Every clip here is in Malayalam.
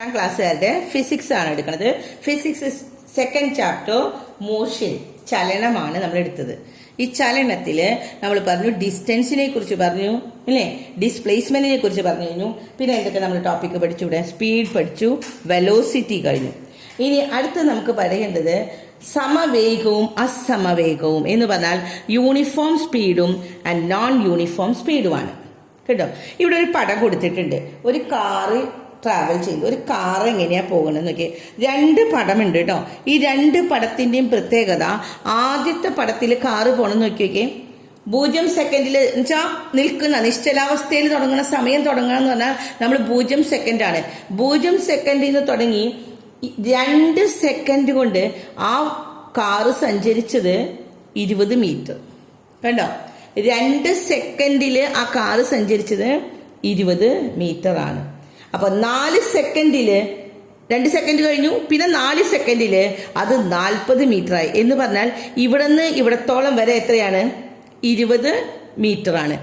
ക്ലാസ്സുകാരുടെ ഫിസിക്സ് ആണ് എടുക്കുന്നത്. ഫിസിക്സ് സെക്കൻഡ് ചാപ്റ്റർ മോഷൻ, ചലനമാണ് നമ്മൾ എടുത്തത്. ഈ ചലനത്തില് നമ്മൾ പറഞ്ഞു ഡിസ്റ്റൻസിനെ കുറിച്ച് പറഞ്ഞു അല്ലേ, ഡിസ്പ്ലേസ്മെന്റിനെ കുറിച്ച് പറഞ്ഞു കഴിഞ്ഞു. പിന്നെ എന്തൊക്കെ നമ്മൾ ടോപ്പിക്ക് പഠിച്ചു? ഇവിടെ സ്പീഡ് പഠിച്ചു, വെലോസിറ്റി കഴിഞ്ഞു. ഇനി അടുത്ത് നമുക്ക് പറയേണ്ടത് സമവേഗവും അസമവേഗവും എന്ന് പറഞ്ഞാൽ യൂണിഫോം സ്പീഡും ആൻഡ് നോൺ യൂണിഫോം സ്പീഡുമാണ് കേട്ടോ. ഇവിടെ ഒരു പടം കൊടുത്തിട്ടുണ്ട്. ഒരു കാറ് ട്രാവൽ ചെയ്തു. ഒരു കാർ എങ്ങനെയാ പോകണമെന്ന് നോക്കി. രണ്ട് പടമുണ്ട് കേട്ടോ. ഈ രണ്ട് പടത്തിന്റെയും പ്രത്യേകത, ആദ്യത്തെ പടത്തിൽ കാറ് പോകണമെന്ന് നോക്കിയൊക്കെ 0 സെക്കൻഡിൽ എന്നുവെച്ചാൽ നിൽക്കുന്ന നിശ്ചലാവസ്ഥയിൽ തുടങ്ങുന്ന സമയം തുടങ്ങണം എന്ന് പറഞ്ഞാൽ നമ്മൾ 0 സെക്കൻഡാണ്. 0 സെക്കൻഡിൽ നിന്ന് തുടങ്ങി 2 സെക്കൻഡ് കൊണ്ട് ആ കാറ് സഞ്ചരിച്ചത് 20 മീറ്റർ കണ്ടോ. 2 സെക്കൻഡില് ആ കാറ് സഞ്ചരിച്ചത് 20 മീറ്റർ ആണ്. അപ്പൊ 4 സെക്കൻഡില് 2 സെക്കൻഡ് കഴിഞ്ഞു, പിന്നെ 4 സെക്കൻഡില് അത് 40 മീറ്റർ ആയി. എന്ന് പറഞ്ഞാൽ ഇവിടുന്ന് ഇവിടത്തോളം വരെ എത്രയാണ്? 20 മീറ്റർ ആണ്.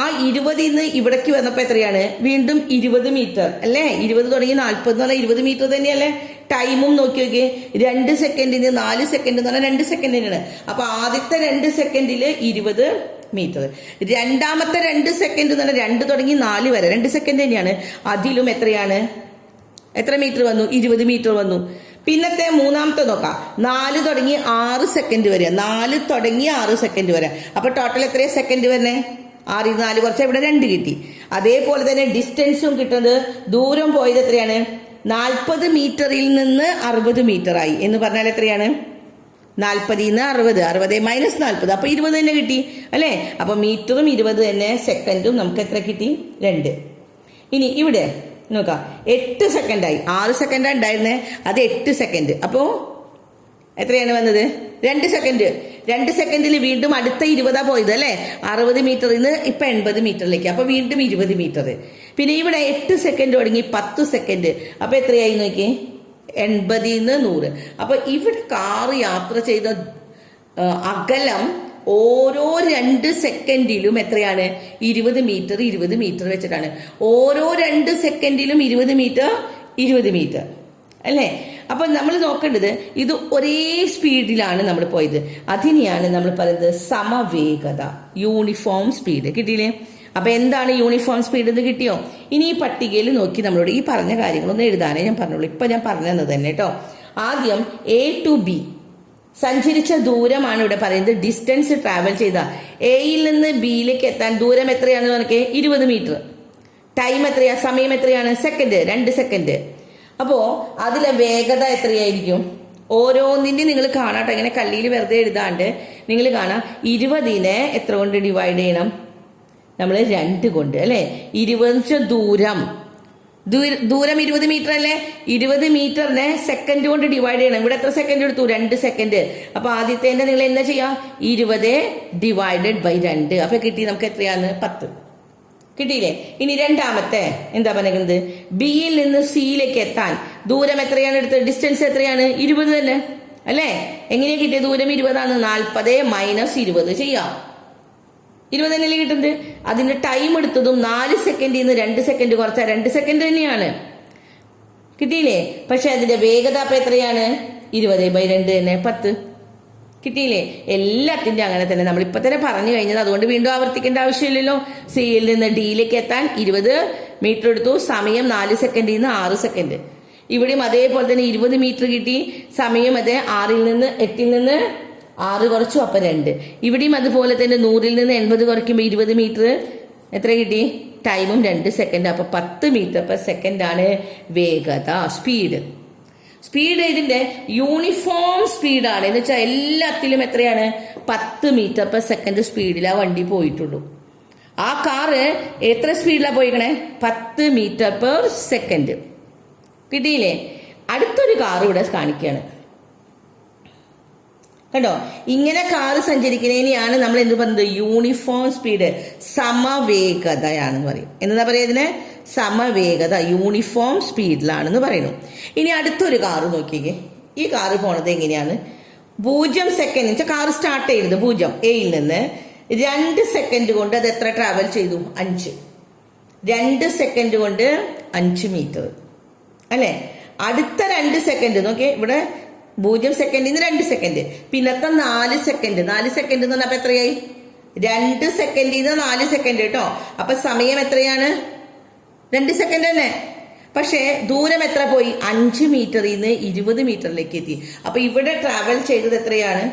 ആ 20 നിന്ന് ഇവിടേക്ക് വന്നപ്പോ എത്രയാണ്? വീണ്ടും 20 മീറ്റർ അല്ലേ. 20 തുടങ്ങി 40 എന്ന് പറഞ്ഞാൽ 20 മീറ്റർ തന്നെയല്ലേ. ടൈമും നോക്കി നോക്കിയേ, 2 സെക്കൻഡിന് 4 സെക്കൻഡ് എന്ന് പറഞ്ഞാൽ 2 സെക്കൻഡ് തന്നെയാണ്. അപ്പൊ ആദ്യത്തെ 2 സെക്കൻഡില് 20 മീറ്റർ. രണ്ടാമത്തെ 2 സെക്കൻഡ് എന്ന് പറഞ്ഞാൽ 2 തുടങ്ങി 4 വരെ 2 സെക്കൻഡ് തന്നെയാണ്. അതിലും എത്രയാണ്? എത്ര മീറ്റർ വന്നു? 20 മീറ്റർ വന്നു. പിന്നത്തെ മൂന്നാമത്തെ നോക്കാം. 4 തുടങ്ങി 6 സെക്കൻഡ് വരെ. 4 തുടങ്ങി 6 സെക്കൻഡ് വരെ. അപ്പൊ ടോട്ടൽ എത്രയാ സെക്കൻഡ് വരുന്നേ? 6 4 കുറച്ച് ഇവിടെ 2 കിട്ടി. അതേപോലെ തന്നെ ഡിസ്റ്റൻസും കിട്ടുന്നത്, ദൂരം പോയത് എത്രയാണ്? 40 മീറ്ററിൽ നിന്ന് 60 മീറ്റർ ആയി. എന്ന് പറഞ്ഞാൽ എത്രയാണ്? 40 60 60 മൈനസ് 40 അപ്പൊ 20 തന്നെ കിട്ടി അല്ലെ. അപ്പൊ മീറ്ററും 20 തന്നെ, സെക്കൻഡും നമുക്ക് എത്ര കിട്ടി? 2. ഇനി ഇവിടെ നോക്കാം. 8 സെക്കൻഡായി. 6 സെക്കൻഡാണ് ഉണ്ടായിരുന്നേ, അത് 8 സെക്കൻഡ്. അപ്പോ എത്രയാണ് വന്നത്? 2 സെക്കൻഡ്. 2 സെക്കൻഡിൽ വീണ്ടും അടുത്ത 20 പോയത് അല്ലെ. 60 മീറ്ററിൽ നിന്ന് ഇപ്പൊ 80 മീറ്ററിലേക്ക്. അപ്പൊ വീണ്ടും 20 മീറ്റർ. പിന്നെ ഇവിടെ 8 സെക്കൻഡ് തുടങ്ങി 10 സെക്കൻഡ്. അപ്പൊ എത്രയായി നോക്കി? 80 നിന്ന് 100. അപ്പൊ ഇവിടെ കാറ് യാത്ര ചെയ്ത അകലം ഓരോ 2 സെക്കൻഡിലും എത്രയാണ്? 20 മീറ്റർ 20 മീറ്റർ വെച്ചിട്ടാണ്. ഓരോ 2 സെക്കൻഡിലും 20 മീറ്റർ 20 മീറ്റർ അല്ലേ. അപ്പൊ നമ്മൾ നോക്കേണ്ടത് ഇത് ഒരേ സ്പീഡിലാണ് നമ്മൾ പോയത്. അതിനെയാണ് നമ്മൾ പറയുന്നത് സമവേഗത, യൂണിഫോം സ്പീഡ്. കിട്ടിയില്ലേ? അപ്പൊ എന്താണ് യൂണിഫോം സ്പീഡ് എന്ന് കിട്ടിയോ? ഇനി ഈ പട്ടികയിൽ നോക്കി നമ്മളോട് ഈ പറഞ്ഞ കാര്യങ്ങളൊന്നും എഴുതാനേ ഞാൻ പറഞ്ഞോളൂ. ഇപ്പൊ ഞാൻ പറഞ്ഞു തന്നത് തന്നെ കേട്ടോ. ആദ്യം A to B സഞ്ചരിച്ച ദൂരമാണ് ഇവിടെ പറയുന്നത്. ഡിസ്റ്റൻസ് ട്രാവൽ ചെയ്ത എയിൽ നിന്ന് ബിയിലേക്ക് എത്താൻ ദൂരം എത്രയാണെന്ന് നോക്കേ? 20 മീറ്റർ. ടൈം എത്രയാ? സമയം എത്രയാണ്? Second, 2 second. അപ്പോ അതിലെ വേഗത എത്രയായിരിക്കും? ഓരോന്നിന്റെ നിങ്ങൾ കാണാട്ടോ. ഇങ്ങനെ കല്ലിയിൽ വെറുതെ എഴുതാണ്ട് നിങ്ങൾ കാണാം. 20നെ എത്ര കൊണ്ട് ഡിവൈഡ് ചെയ്യണം? നമ്മൾ 2 കൊണ്ട് അല്ലെ. 20 ദൂരം 20 മീറ്റർ അല്ലേ. 20 മീറ്ററിനെ സെക്കൻഡ് കൊണ്ട് ഡിവൈഡ് ചെയ്യണം. ഇവിടെ എത്ര സെക്കൻഡ് എടുത്തു? 2 സെക്കൻഡ്. അപ്പൊ ആദ്യത്തെ നിങ്ങൾ എന്താ ചെയ്യാ? 20 ഡിവൈഡഡ് ബൈ 2. അപ്പൊ കിട്ടി നമുക്ക് എത്രയാന്ന്? 10 കിട്ടിയില്ലേ. ഇനി രണ്ടാമത്തെ എന്താ പറയുന്നത്? ബിയിൽ നിന്ന് സിയിലേക്ക് എത്താൻ ദൂരം എത്രയാണ് എടുത്തത്? ഡിസ്റ്റൻസ് എത്രയാണ്? 20 തന്നെ അല്ലേ. എങ്ങനെയാ കിട്ടിയ ദൂരം? 20 40 മൈനസ് 20 ചെയ്യാം. 20 തന്നെയല്ലേ കിട്ടുന്നത്. അതിന്റെ ടൈം എടുത്തതും 4 സെക്കൻഡിൽ നിന്ന് 2 സെക്കൻഡ് കുറച്ചാൽ 2 സെക്കൻഡ് തന്നെയാണ്. കിട്ടിയില്ലേ. പക്ഷെ അതിന്റെ വേഗത അപ്പൊ എത്രയാണ്? 20/2 തന്നെ 10. കിട്ടിയില്ലേ. എല്ലാത്തിന്റെ അങ്ങനെ തന്നെ നമ്മൾ ഇപ്പൊ തന്നെ പറഞ്ഞു കഴിഞ്ഞത്. അതുകൊണ്ട് വീണ്ടും ആവർത്തിക്കേണ്ട ആവശ്യമില്ലല്ലോ. സിയിൽ നിന്ന് ഡിയിലേക്ക് എത്താൻ 20 മീറ്റർ എടുത്തു. സമയം 4 സെക്കൻഡിൽ നിന്ന് 6 സെക്കൻഡ്. ഇവിടെയും അതേപോലെ തന്നെ 20 മീറ്റർ കിട്ടി. സമയം അതെ 8ൽ നിന്ന് 6 കുറച്ചു, അപ്പൊ 2. ഇവിടെയും അതുപോലെ തന്നെ 100ൽ നിന്ന് 80 കുറയ്ക്കുമ്പോൾ 20 മീറ്റർ എത്ര കിട്ടി? ടൈമും 2 സെക്കൻഡ്. അപ്പൊ 10 മീറ്റർ പെർ സെക്കൻഡ് ആണ് വേഗത, സ്പീഡ്. സ്പീഡ് ഇതിന്റെ യൂണിഫോം സ്പീഡാണ്. എന്ന് വെച്ചാൽ എല്ലാത്തിലും എത്രയാണ്? 10 മീറ്റർ പെർ സെക്കൻഡ് സ്പീഡിലാ വണ്ടി പോയിട്ടുള്ളൂ. ആ കാറ് എത്ര സ്പീഡിലാ പോയിക്കണേ? 10 മീറ്റർ പെർ സെക്കൻഡ്. കിട്ടിയില്ലേ. അടുത്തൊരു കാർ ഇവിടെ കാണിക്കുകയാണ് കണ്ടോ. ഇങ്ങനെ കാറ് സഞ്ചരിക്കുന്നതിനെയാണ് നമ്മൾ എന്ത് പറയുന്നത്? യൂണിഫോം സ്പീഡ്, സമവേഗതയാണെന്ന് പറയും. എന്താ പറയുക ഇതിന്? സമവേഗത, യൂണിഫോം സ്പീഡിലാണെന്ന് പറയുന്നു. ഇനി അടുത്തൊരു കാറ് നോക്കിക്കേ. ഈ കാറ് പോണത് എങ്ങനെയാണ്? 0 സെക്കൻഡ് വെച്ചാൽ കാറ് സ്റ്റാർട്ട് ചെയ്തത് 0 എയിൽ നിന്ന് 2 സെക്കൻഡ് കൊണ്ട് അത് എത്ര ട്രാവൽ ചെയ്തു? 5. 2 സെക്കൻഡ് കൊണ്ട് 5 മീറ്റർ അല്ലെ? അടുത്ത 2 സെക്കൻഡ് നോക്കിയേ, ഇവിടെ 0 സെക്കൻഡിൽ നിന്ന് 2 സെക്കൻഡ്, പിന്നത്തെ 4 സെക്കൻഡ്. 4 സെക്കൻഡ് എന്ന് പറഞ്ഞപ്പോ എത്രയായി? 2 സെക്കൻഡിൽ നിന്ന് 4 സെക്കൻഡ് കേട്ടോ. അപ്പൊ സമയം എത്രയാണ്? 2 സെക്കൻഡ് തന്നെ. പക്ഷേ ദൂരം എത്ര പോയി? 5 മീറ്ററിൽ നിന്ന് 20 മീറ്ററിലേക്ക് എത്തി. അപ്പൊ ഇവിടെ ട്രാവൽ ചെയ്തത് എത്രയാണ്?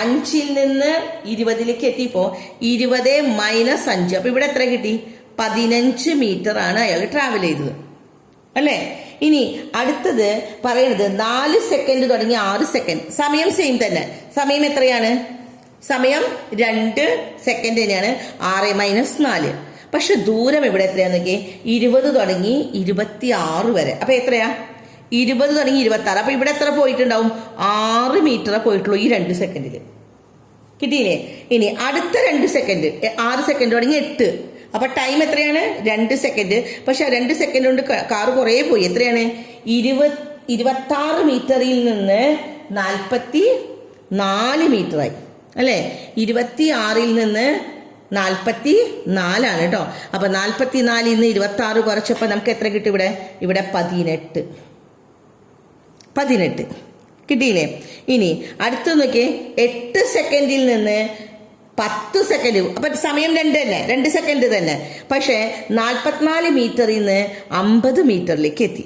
5ൽ നിന്ന് 20ലേക്ക് എത്തിയപ്പോ 20 മൈനസ് 5. അപ്പൊ ഇവിടെ എത്ര കിട്ടി? 15 മീറ്റർ ആണ് അയാൾ ട്രാവൽ ചെയ്തത്, അല്ലേ? ഇനി അടുത്തത് പറയുന്നത് 4 സെക്കൻഡ് തുടങ്ങി 6 സെക്കൻഡ്. സമയം സെയിം തന്നെ. സമയം എത്രയാണ്? സമയം 2 സെക്കൻഡ് തന്നെയാണ്. 6 മൈനസ് 4. പക്ഷെ ദൂരം ഇവിടെ എത്രയാന്ന് നോക്കിയേ, 20 തുടങ്ങി 26 വരെ. അപ്പൊ എത്രയാ? 20 തുടങ്ങി 26. അപ്പൊ ഇവിടെ എത്ര പോയിട്ടുണ്ടാവും? 6 മീറ്റർ പോയിട്ടുള്ളൂ ഈ 2 സെക്കൻഡിൽ. കിട്ടിയില്ലേ? ഇനി അടുത്ത 2 സെക്കൻഡ്, 6 സെക്കൻഡ് തുടങ്ങി 8. അപ്പൊ ടൈം എത്രയാണ്? 2 സെക്കൻഡ്. പക്ഷെ 2 സെക്കൻഡ് കൊണ്ട് കാറ് കുറെ പോയി. എത്രയാണ്? 26 മീറ്ററിൽ നിന്ന് 44 മീറ്ററായി, അല്ലെ? 26ൽ നിന്ന് 44 കേട്ടോ. അപ്പൊ 44ൽ നിന്ന് 26 കുറച്ചപ്പോ നമുക്ക് എത്ര കിട്ടും? ഇവിടെ 18 കിട്ടിയില്ലേ? ഇനി അടുത്ത് നോക്കിയേ, 8 സെക്കൻഡിൽ നിന്ന് 10 സെക്കൻഡ്. അപ്പൊ സമയം 2 തന്നെ, 2 സെക്കൻഡ് തന്നെ. പക്ഷെ 44 മീറ്ററിൽ നിന്ന് 50 മീറ്ററിലേക്ക് എത്തി.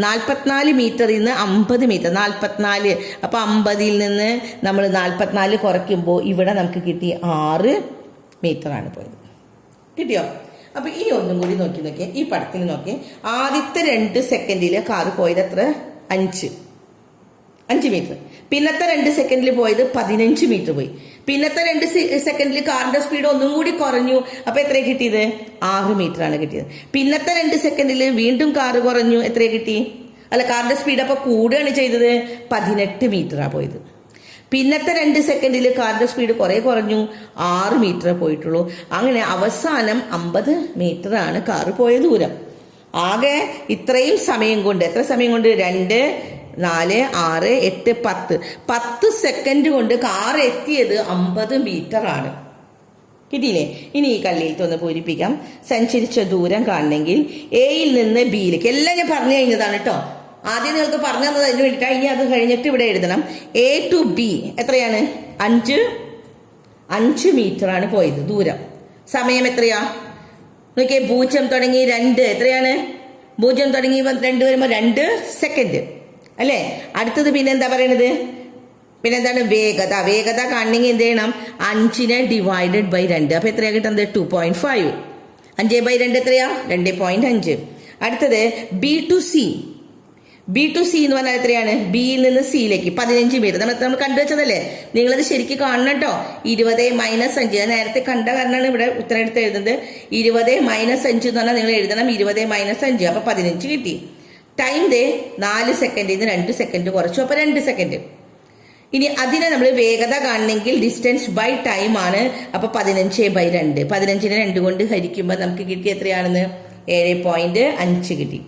44 മീറ്ററിൽ നിന്ന് 50 മീറ്റർ, 44. അപ്പൊ 50ൽ നിന്ന് നമ്മൾ 44 കുറയ്ക്കുമ്പോൾ ഇവിടെ നമുക്ക് കിട്ടി 6 മീറ്ററാണ് പോയത്. കിട്ടിയോ? അപ്പൊ ഇനി ഒന്നും കൂടി നോക്കിയേ, ഈ പടത്തിൽ നോക്കിയേ. ആദ്യത്തെ 2 സെക്കൻഡിൽ കാറ് പോയത് എത്ര? 5 മീറ്റർ. പിന്നത്തെ 2 സെക്കൻഡിൽ പോയത് 15 മീറ്റർ പോയി. പിന്നത്തെ 2 സെക്കൻഡിൽ കാറിന്റെ സ്പീഡ് ഒന്നും കൂടി കുറഞ്ഞു. അപ്പൊ എത്ര കിട്ടിയത്? 6 മീറ്റർ ആണ് കിട്ടിയത്. പിന്നത്തെ 2 സെക്കൻഡിൽ വീണ്ടും കാറ് കുറഞ്ഞു. എത്ര കിട്ടി? കാറിന്റെ സ്പീഡ് അപ്പൊ കൂടുകയാണ് ചെയ്തത്. 18 മീറ്ററാ പോയത്. പിന്നത്തെ 2 സെക്കൻഡിൽ കാറിന്റെ സ്പീഡ് കുറെ കുറഞ്ഞു, 6 മീറ്റർ പോയിട്ടുള്ളൂ. അങ്ങനെ അവസാനം 50 മീറ്റർ ആണ് കാറ് പോയ ദൂരം. ആകെ ഇത്രയും സമയം കൊണ്ട്, എത്ര സമയം കൊണ്ട്? 2, 4, 6, 8, 10 സെക്കൻഡ് കൊണ്ട് കാർ എത്തിയത് 50 മീറ്റർ ആണ്. കിട്ടിയില്ലേ? ഇനി ഈ കള്ളിയിലത്തൊന്ന് പൂരിപ്പിക്കാം. സഞ്ചരിച്ച ദൂരം കാണണമെങ്കിൽ എയിൽ നിന്ന് ബിയിലേക്ക്, എല്ലാം ഞാൻ പറഞ്ഞു കഴിഞ്ഞതാണ് കേട്ടോ. ആദ്യം നിങ്ങൾക്ക് പറഞ്ഞു തന്നത് അതിന് വേണ്ടിയിട്ടാണ്. ഇനി അത് കഴിഞ്ഞിട്ട് ഇവിടെ എഴുതണം. എ ടു ബി എത്രയാണ്? 5 മീറ്റർ ആണ് പോയത് ദൂരം. സമയം എത്രയാ നോക്കിയേ? 0 തുടങ്ങി 2 എത്രയാണ്? 0 തുടങ്ങി 2 വരുമ്പോൾ 2 സെക്കൻഡ്, അല്ലേ? അടുത്തത് പിന്നെന്താ പറയണത്? പിന്നെന്താണ്? വേഗത. വേഗത കാണണമെങ്കിൽ എന്ത് ചെയ്യണം? 5നെ ഡിവൈഡഡ് ബൈ 2. അപ്പൊ എത്രയാ കിട്ടുന്നത്? 2.5. 5/2 എത്രയാ? 2.5. അടുത്തത് B to C. B to C എന്ന് പറഞ്ഞാൽ എത്രയാണ്? ബിയിൽ നിന്ന് സിയിലേക്ക് 15 മീറ്റർ. നമ്മൾ കണ്ടുവച്ചതല്ലേ? നിങ്ങളത് ശരിക്കും കാണണം കേട്ടോ. 20 മൈനസ് 5. ഞാൻ നേരത്തെ കണ്ട കാരണമാണ് ഇവിടെ ഉത്തരം എടുത്ത് എഴുതുന്നത്. 20 മൈനസ് 5 എന്ന് പറഞ്ഞാൽ നിങ്ങൾ എഴുതണം 20 മൈനസ് 5. അപ്പൊ 15 കിട്ടി. ടൈം 4 സെക്കൻഡിൽ നിന്ന് 2 സെക്കൻഡ് കുറച്ചു. അപ്പൊ 2 സെക്കൻഡ്. ഇനി അതിനെ നമ്മൾ വേഗത കാണണമെങ്കിൽ ഡിസ്റ്റൻസ് ബൈ ടൈം ആണ്. അപ്പൊ 15/2. 15നെ 2 കൊണ്ട് ഹരിക്കുമ്പോൾ നമുക്ക് കിട്ടി എത്രയാണെന്ന്? 7.5 കിട്ടി.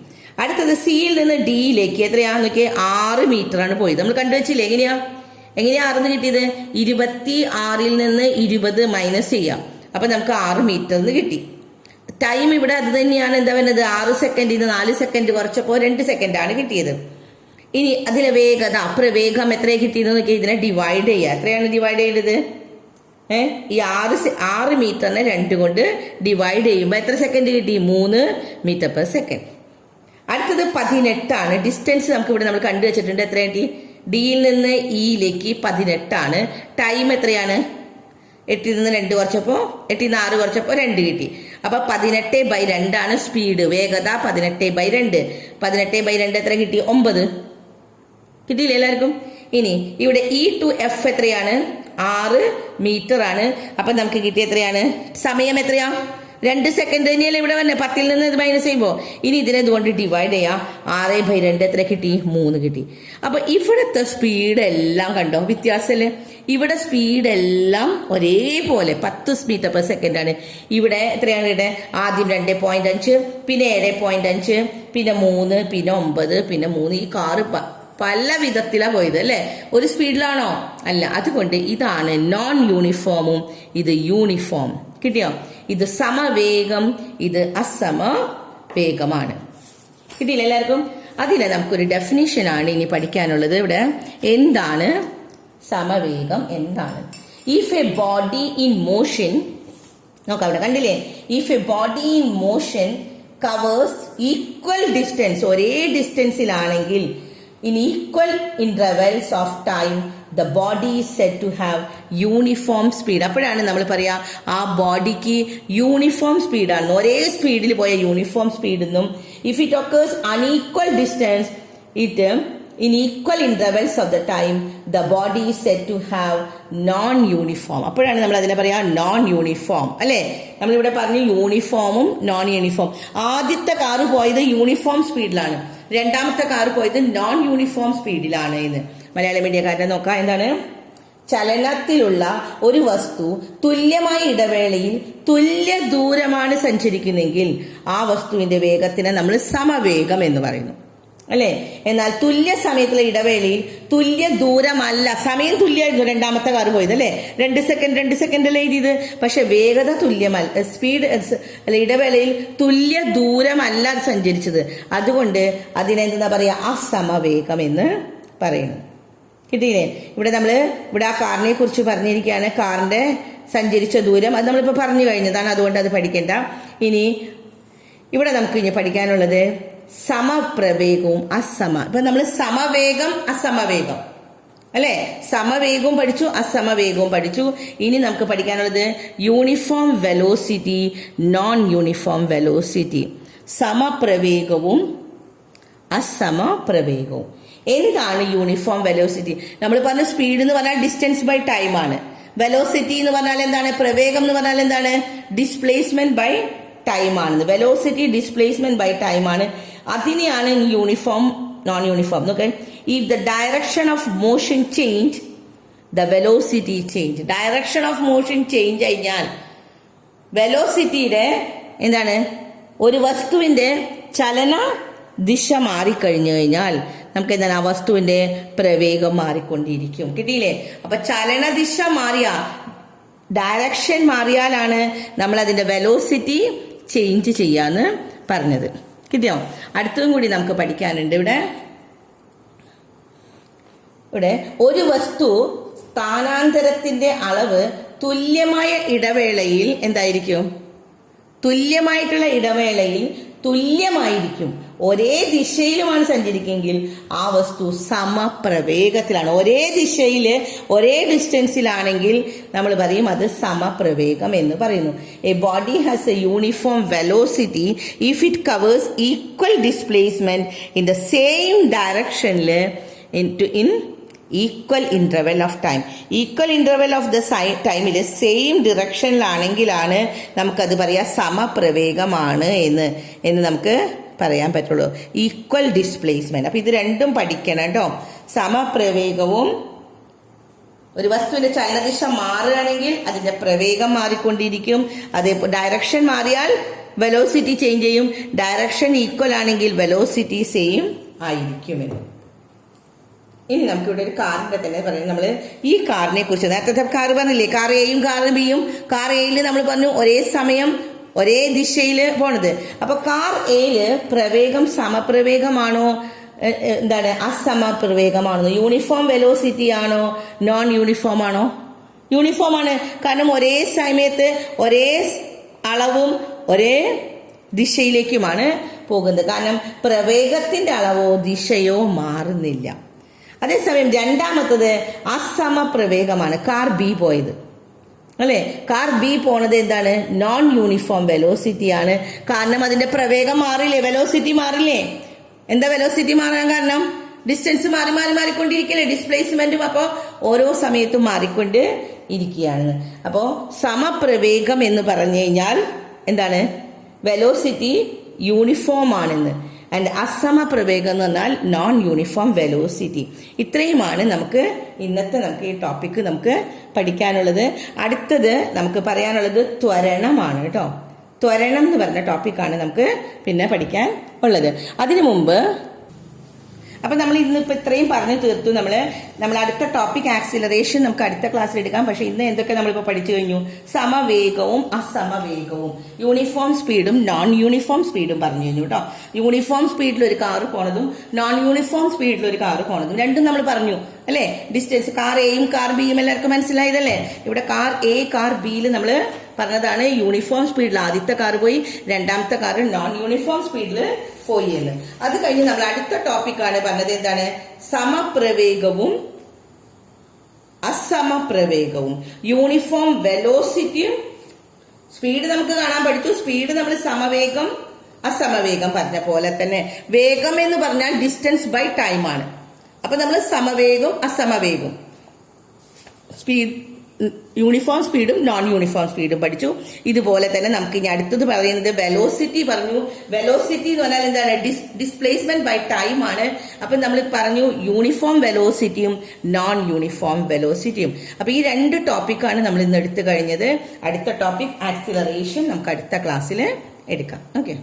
അടുത്തത് സിയിൽ നിന്ന് ഡിയിലേക്ക് എത്രയാന്ന് നോക്കിയേ? 6 മീറ്റർ ആണ് പോയത്. നമ്മൾ കണ്ടുവച്ചില്ലേ? എങ്ങനെയാ 6 കിട്ടിയത്? 26ൽ നിന്ന് 20 മൈനസ് ചെയ്യാം. അപ്പൊ നമുക്ക് 6 മീറ്റർ എന്ന് കിട്ടി. ടൈം ഇവിടെ അത് തന്നെയാണ്. എന്താ പറയുന്നത്? 6 സെക്കൻഡിൽ നിന്ന് 4 സെക്കൻഡ് കുറച്ചപ്പോൾ 2 സെക്കൻഡ് ആണ് കിട്ടിയത്. ഇനി അതിലെ വേഗത, പ്രവേഗം എത്രയാണ് കിട്ടിയെന്ന് നോക്കിയാൽ ഇതിനെ ഡിവൈഡ് ചെയ്യുക. എത്രയാണ് ഡിവൈഡ് ചെയ്തത്? ഈ 6 മീറ്ററിനെ 2 കൊണ്ട് ഡിവൈഡ് ചെയ്യുമ്പോൾ എത്ര സെക്കൻഡ് കിട്ടി? 3 മീറ്റർ പെർ സെക്കൻഡ്. അടുത്തത് 18 ആണ്. ഡിസ്റ്റൻസ് നമുക്ക് ഇവിടെ നമ്മൾ കണ്ടുവച്ചിട്ടുണ്ട്. എത്ര കിട്ടി? ഡിയിൽ നിന്ന് ഇയിലേക്ക് 18 ആണ്. ടൈം എത്രയാണ്? 8ൽ നിന്ന് 2 കുറച്ചപ്പോൾ 8ൽ നിന്ന് 6 കുറച്ചപ്പോൾ 2 കിട്ടി. അപ്പൊ 18/2 ആണ് സ്പീഡ്. വേഗത 18/2. 18/2 എത്ര കിട്ടി? 9 കിട്ടിയില്ലേ എല്ലാവർക്കും? ഇനി ഇവിടെ ഇ ടു എഫ് എത്രയാണ്? 6 മീറ്റർ ആണ്. അപ്പൊ നമുക്ക് കിട്ടിയ എത്രയാണ്? സമയം എത്രയാ? 2 സെക്കൻഡ് തന്നെയല്ലേ ഇവിടെ വന്നെ. 10ൽ നിന്ന് ഇത് മൈനസ് ചെയ്യുമ്പോൾ ഇനി ഇതിനെ ഇതുകൊണ്ട് ഡിവൈഡ് ചെയ്യാം. 6/2 എത്ര കിട്ടി? 3 കിട്ടി. അപ്പൊ ഇവിടുത്തെ സ്പീഡ് എല്ലാം കണ്ടോ വ്യത്യാസമല്ലേ? ഇവിടെ സ്പീഡ് എല്ലാം ഒരേപോലെ 10 മീറ്റർ പെർ സെക്കൻഡ് ആണ്. ഇവിടെ എത്രയാണ്? ഇവിടെ ആദ്യം 2.5, പിന്നെ 7.5, പിന്നെ 3, പിന്നെ 9, പിന്നെ 3. ഈ കാറ് പല വിധത്തിലാ പോയത് അല്ലെ? ഒരു സ്പീഡിലാണോ? അല്ല. അതുകൊണ്ട് ഇതാണ് നോൺ യൂണിഫോമും ഇത് യൂണിഫോം. കിട്ടിയോ? ഇത് സമവേഗം, ഇത് അസമ വേഗമാണ്. കിട്ടിയില്ല എല്ലാവർക്കും? അതിലെ നമുക്കൊരു ഡെഫിനിഷനാണ് ഇനി പഠിക്കാനുള്ളത്. ഇവിടെ എന്താണ് സമവേഗം എന്താണ്? If a body in motion, നോക്കാം അവിടെ കണ്ടില്ലേ, if a body in motion covers equal distance, ഒരേ ഡിസ്റ്റൻസിലാണെങ്കിൽ in equal intervals of time the body is said to have uniform speed. അപ്പോഴാണ് നമ്മൾ പറയാ ആ ബോഡിക്ക് യൂണിഫോം സ്പീഡാണ്, ഒരേ സ്പീഡിൽ പോയ യൂണിഫോം സ്പീഡ് എന്നും. If it occurs unequal distance it in equal intervals of the time the body is said to have non uniform. അപ്പോഴാണ് നമ്മൾ അതിനെ പറയാ നോൺ യൂണിഫോം അല്ലേ. നമ്മളിവിടെ പറഞ്ഞു യൂണിഫോമും നോൺ യൂണിഫോം. ആദ്യത്തെ കാറ് പോയത് യൂണിഫോം സ്പീഡിലാണ്, രണ്ടാമത്തെ കാറ് പോയത് നോൺ യൂണിഫോം സ്പീഡിലാണ് എന്ന്. മലയാള മീഡിയക്കാരനെ നോക്കാം. എന്താണ്? ചലനത്തിലുള്ള ഒരു വസ്തു തുല്യമായ ഇടവേളയിൽ തുല്യ ദൂരമാണ് സഞ്ചരിക്കുന്നെങ്കിൽ ആ വസ്തുവിന്റെ വേഗത്തിനെ നമ്മൾ സമവേഗം എന്ന് പറയുന്നു അല്ലെ. എന്നാൽ തുല്യ സമയത്തുള്ള ഇടവേളയിൽ തുല്യ ദൂരമല്ല, സമയം തുല്യമായിരുന്നു രണ്ടാമത്തെ കാറ് പോയത് അല്ലെ, 2 സെക്കൻഡ് അല്ലേ എഴുതിയത്. പക്ഷെ വേഗത തുല്യമല്ല, സ്പീഡ് അല്ല, ഇടവേളയിൽ തുല്യ ദൂരമല്ല സഞ്ചരിച്ചത്. അതുകൊണ്ട് അതിനെന്താ പറയാ, അസമവേഗം എന്ന് പറയുന്നു. കിട്ടിയില്ലേ? ഇവിടെ ആ കാറിനെ കുറിച്ച് പറഞ്ഞിരിക്കുകയാണ്. കാറിന്റെ സഞ്ചരിച്ച ദൂരം അത് നമ്മളിപ്പോ പറഞ്ഞു കഴിഞ്ഞതാണ്, അതുകൊണ്ട് അത് പഠിക്കേണ്ട. ഇനി ഇവിടെ നമുക്ക് ഇനി പഠിക്കാനുള്ളത് സമപ്രവേഗവും ഇപ്പൊ നമ്മൾ സമവേഗം അസമവേഗം അല്ലെ, സമവേഗവും പഠിച്ചു അസമവേഗവും പഠിച്ചു. ഇനി നമുക്ക് പഠിക്കാനുള്ളത് uniform velocity, non uniform velocity, സമപ്രവേഗവും അസമപ്രവേഗവും. എന്താണ് യൂണിഫോം വെലോസിറ്റി? നമ്മൾ പറഞ്ഞ സ്പീഡ് എന്ന് പറഞ്ഞാൽ ഡിസ്റ്റൻസ് ബൈ ടൈം ആണ്. വെലോസിറ്റി എന്ന് പറഞ്ഞാൽ എന്താണ്? പ്രവേഗം എന്ന് പറഞ്ഞാൽ എന്താണ്? ഡിസ്പ്ലേസ്മെന്റ് ബൈ ടൈം ആണ്. വെലോസിറ്റി ഡിസ്പ്ലേസ്മെന്റ് ബൈ ടൈം ആണ്. അതിനെയാണ് യൂണിഫോം നോൺ യൂണിഫോം. നോക്കെ, if the direction of motion change the velocity change. Direction of motion change കഴിഞ്ഞാൽ വെലോസിറ്റിയുടെ എന്താണ്, ഒരു വസ്തുവിന്റെ ചലന ദിശ മാറിക്കഴിഞ്ഞു കഴിഞ്ഞാൽ നമുക്ക് എന്താണ്, ആ വസ്തുവിന്റെ പ്രവേഗം മാറിക്കൊണ്ടിരിക്കും. കിട്ടിയില്ലേ? അപ്പൊ ചലനദിശ മാറിയ, ഡയറക്ഷൻ മാറിയാലാണ് നമ്മൾ അതിന്റെ വെലോസിറ്റി ചേഞ്ച് ചെയ്യാന്ന് പറഞ്ഞത്. കിട്ടിയോ? അടുത്തതും കൂടി നമുക്ക് പഠിക്കാനുണ്ട്. ഇവിടെ ഒരു വസ്തു സ്ഥാനാന്തരത്തിന്റെ അളവ് തുല്യമായ ഇടവേളയിൽ എന്തായിരിക്കും? തുല്യമായിട്ടുള്ള ഇടവേളയിൽ തുല്യമായിരിക്കും. ഒരേ ദിശയിലുമാണ് സഞ്ചരിക്കുമെങ്കിൽ ആ വസ്തു സമപ്രവേഗത്തിലാണ്. ഒരേ ദിശയിൽ ഒരേ ഡിസ്റ്റൻസിലാണെങ്കിൽ നമ്മൾ പറയും അത് സമപ്രവേഗം എന്ന് പറയുന്നു. A body has a uniform velocity if it covers equal displacement in the same ഡയറക്ഷനിൽ in equal interval of time. Equal interval of the ടൈമിൽ സെയിം ഡിറക്ഷനിലാണെങ്കിലാണ് നമുക്കത് പറയാം സമപ്രവേഗമാണ് എന്ന് നമുക്ക് പറയാൻ പറ്റുള്ളൂ. Equal displacement. അപ്പൊ ഇത് രണ്ടും പഠിക്കണം കേട്ടോ. സമപ്രവേഗവും, ഒരു വസ്തുവിന്റെ ചലനദിശ മാറുകയാണെങ്കിൽ അതിന്റെ പ്രവേഗം മാറിക്കൊണ്ടിരിക്കും. അതേ ഡയറക്ഷൻ മാറിയാൽ വെലോസിറ്റി ചേഞ്ച് ചെയ്യും. ഡയറക്ഷൻ ഈക്വൽ ആണെങ്കിൽ വെലോസിറ്റി സെയിം ആയിരിക്കുമെന്ന്. ഇനി നമുക്കിവിടെ ഒരു കാറിന്റെ തന്നെ പറയാം. നമ്മൾ ഈ കാറിനെ കുറിച്ച് നേരത്തെ കാർ പറഞ്ഞില്ലേ, കാർ എയും കാർ ബിയും. കാർ എയിൽ നമ്മൾ പറഞ്ഞു ഒരേ സമയം ഒരേ ദിശയിൽ പോണത്. അപ്പൊ കാർ എയില് പ്രവേഗം സമപ്രവേഗമാണോ, എന്താണ് അസമപ്രവേഗമാണോ, യൂണിഫോം വെലോസിറ്റി ആണോ, നോൺ യൂണിഫോം ആണോ? യൂണിഫോം ആണ്. കാരണം ഒരേ സമയത്ത് ഒരേ അളവും ഒരേ ദിശയിലേക്കുമാണ് പോകുന്നത്. കാരണം പ്രവേഗത്തിന്റെ അളവോ ദിശയോ മാറുന്നില്ല. അതേസമയം രണ്ടാമത്തത് അസമപ്രവേഗമാണ്. കാർ ബി പോയത് അല്ലെ, കാർ ബി പോണത് എന്താണ്, നോൺ യൂണിഫോം വെലോസിറ്റി ആണ്. കാരണം അതിന്റെ പ്രവേഗം മാറില്ലേ, വെലോസിറ്റി മാറില്ലേ. എന്താ വെലോസിറ്റി മാറാൻ കാരണം? ഡിസ്റ്റൻസ് മാറിക്കൊണ്ടിരിക്കല്ലേ, ഡിസ്പ്ലേസ്മെന്റും അപ്പോ ഓരോ സമയത്തും മാറിക്കൊണ്ട് ഇരിക്കുകയാണ്. അപ്പോ സമപ്രവേഗം എന്ന് പറഞ്ഞു കഴിഞ്ഞാൽ എന്താണ്, വെലോസിറ്റി യൂണിഫോം ആണെന്ന്. ആൻഡ് അസമപ്രവേഗം എന്ന് പറഞ്ഞാൽ നോൺ യൂണിഫോം വെലോസിറ്റി. ഇത്രയുമാണ് നമുക്ക് ഇന്നത്തെ ഈ ടോപ്പിക്ക് നമുക്ക് പഠിക്കാനുള്ളത്. അടുത്തത് നമുക്ക് പറയാനുള്ളത് ത്വരണമാണ് കേട്ടോ. ത്വരണം എന്ന് പറഞ്ഞ ടോപ്പിക്കാണ് നമുക്ക് പിന്നെ പഠിക്കാൻ ഉള്ളത്. അതിനു മുമ്പ് അപ്പൊ നമ്മൾ ഇന്നിപ്പോ ഇത്രയും പറഞ്ഞു തീർത്തു. നമ്മൾ അടുത്ത ടോപ്പിക് ആക്സിലറേഷൻ നമുക്ക് അടുത്ത ക്ലാസ്സിൽ എടുക്കാം. പക്ഷെ ഇന്ന് എന്തൊക്കെ നമ്മളിപ്പോ പഠിച്ചു കഴിഞ്ഞു? സമവേഗവും അസമവേഗവും, യൂണിഫോം സ്പീഡും നോൺ യൂണിഫോം സ്പീഡും പറഞ്ഞു കഴിഞ്ഞു കേട്ടോ. യൂണിഫോം സ്പീഡിൽ ഒരു കാറ് പോണതും നോൺ യൂണിഫോം സ്പീഡിൽ ഒരു കാറ് പോണതും രണ്ടും നമ്മൾ പറഞ്ഞു അല്ലെ. ഡിസ്റ്റൻസ് കാർ എയും കാർ ബിയും എല്ലാവർക്കും മനസ്സിലായതല്ലേ. ഇവിടെ കാർ എ കാർ ബിയിൽ നമ്മൾ പറഞ്ഞതാണ് യൂണിഫോം സ്പീഡിൽ ആദ്യത്തെ കാർ പോയി, രണ്ടാമത്തെ കാർ നോൺ യൂണിഫോം സ്പീഡിൽ പോയി എന്ന്. അത് കഴിഞ്ഞ് നമ്മൾ അടുത്ത ടോപ്പിക്കാണ് പറഞ്ഞത് എന്താണ്? സമപ്രവേഗവും അസമപ്രവേഗവും. യൂണിഫോം വെലോസിറ്റിയും സ്പീഡ് നമുക്ക് കാണാൻ പഠിച്ചു. സ്പീഡ് നമ്മൾ സമവേഗം അസമവേഗം പറഞ്ഞ പോലെ തന്നെ. വേഗം എന്ന് പറഞ്ഞാൽ ഡിസ്റ്റൻസ് ബൈ ടൈം ആണ്. അപ്പൊ നമ്മൾ സമവേഗം അസമവേഗം, സ്പീഡ് യൂണിഫോം സ്പീഡും നോൺ യൂണിഫോം സ്പീഡും പഠിച്ചു. ഇതുപോലെ തന്നെ നമുക്ക് ഇനി അടുത്തത് പറയുന്നത് വെലോസിറ്റി പറഞ്ഞു. വെലോസിറ്റി എന്ന് പറഞ്ഞാൽ എന്താണ്? ഡിസ്പ്ലേസ്മെന്റ് ബൈ ടൈം ആണ്. അപ്പൊ നമ്മൾ പറഞ്ഞു യൂണിഫോം വെലോസിറ്റിയും നോൺ യൂണിഫോം വെലോസിറ്റിയും. അപ്പൊ ഈ രണ്ട് ടോപ്പിക്കാണ് നമ്മൾ ഇന്ന് എടുത്തു കഴിഞ്ഞത്. അടുത്ത ടോപ്പിക് ആക്സിലറേഷൻ നമുക്ക് അടുത്ത ക്ലാസ്സിൽ എടുക്കാം. ഓക്കെ.